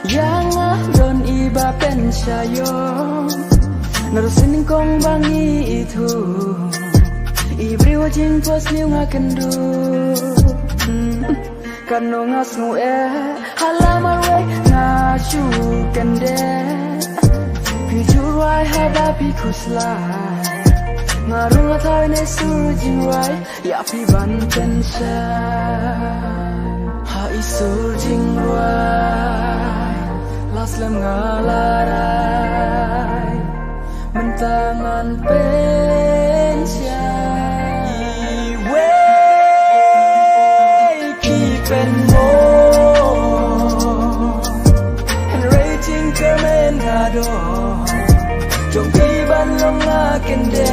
yang ron iba pensayong narusin kong bangi itu ibri wajing pos liu ngakendu kanu ngasnu halamarwe ngacu kende pijurai hadapi kuslai ngarung atau ne surjing wai ya pi ban pensya ha isurjing wai las lem ngalarai mentangan pensya iwe ki pen mo and raging kemen hado jong pi ban long ngakende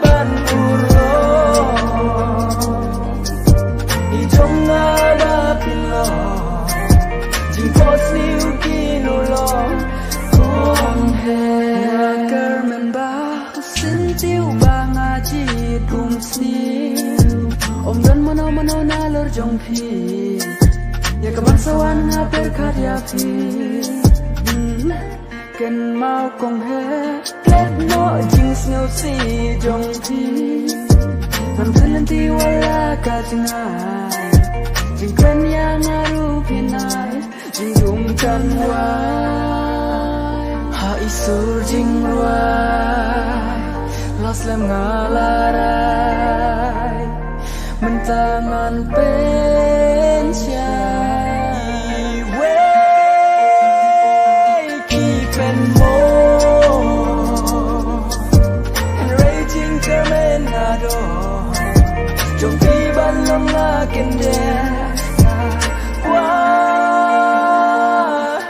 ban uro di jong ada pilo jing pos liu kinulo Kongheh kermen ba sin tiu ba ngaji dum sniu om dan mano nalur jong pi ya kebangsawan ngaper karya pi ken mau Kongheh kết no jing snow si jong pi nan nanti wala ka jingai jing ken yang aru pinai jing dum kan wai ha isur jing wai las lem ngalarai mentangan pensya jong pi ban long ngakende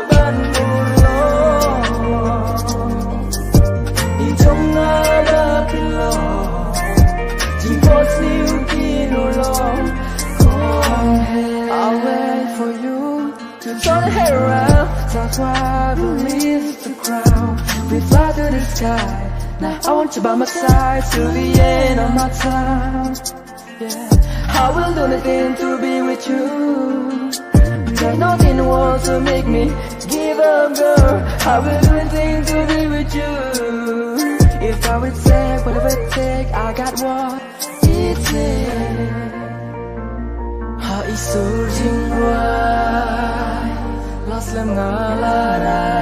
ban urlo di jong ada pilo jing pos liu kinulo Kongheh I'll wait for you to turn the hair around that's why we leave the crowd we fly to the sky now I want you by my side till the end of my time. Yeah, I will do anything to be with you. There's nothing in the world to make me give up, girl. I will do anything to be with you. If I would take whatever it take, I got what it takes. Ha isur jing wai, las lem ngalarai,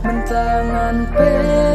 mentangan pe.